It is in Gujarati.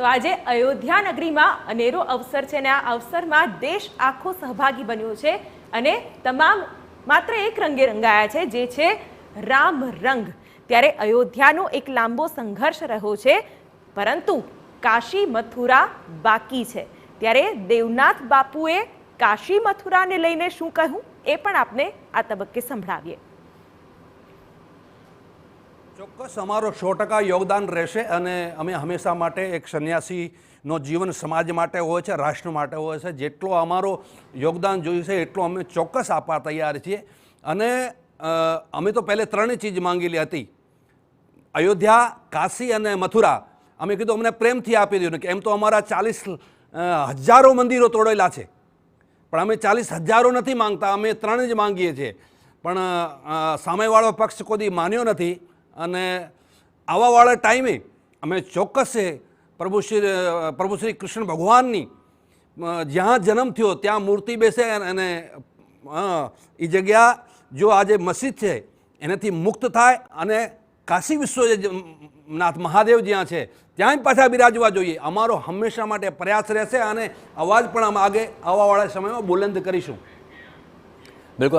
તો આજે અયોધ્યા નગરીમાં અનેરો અવસર છે અને આ અવસરમાં દેશ આખો સહભાગી બન્યો છે અને તમામ માત્ર એક રંગે રંગાયા છે, જે છે રામ રંગ। ત્યારે અયોધ્યાનો એક લાંબો સંઘર્ષ રહ્યો છે, પરંતુ કાશી મથુરા બાકી છે। ત્યારે દેવનાથ બાપુએ કાશી મથુરાને લઈને શું કહ્યું એ પણ આપને આ તબક્કે સંભળાવીએ। ચોક્કસ અમારો 100% યોગદાન રહેશે અને અમે હંમેશા માટે એક સંન્યાસીનો જીવન સમાજ માટે હોય છે, રાષ્ટ્ર માટે હોય છે। જેટલો અમારો યોગદાન જોયું છે એટલો અમે ચોક્કસ આપવા તૈયાર છીએ। અને અમે તો પહેલે ત્રણેય ચીજ માંગેલી હતી, અયોધ્યા, કાશી અને મથુરા। અમે કીધું અમને પ્રેમથી આપી દીધું કે એમ તો અમારા 40,000 મંદિરો તોડેલા છે, પણ અમે 40,000 નથી માંગતા, અમે ત્રણ જ માંગીએ છીએ। પણ સામેવાળો પક્ષ કોઈ માન્યો નથી અને આવાવાળા ટાઈમે અમે ચોક્કસ પ્રભુ શ્રી કૃષ્ણ ભગવાનની જ્યાં જન્મ થયો ત્યાં મૂર્તિ બેસે અને એ જગ્યા જો આજે મસ્જિદ છે એનાથી મુક્ત થાય અને કાશી વિશ્વનાથ મહાદેવ જ્યાં છે ત્યાં પાછા બિરાજવા જોઈએ। અમારો હંમેશા માટે પ્રયાસ રહેશે અને અવાજ પણ અમે આગે આવવાવાળા સમયમાં બુલંદ કરીશું।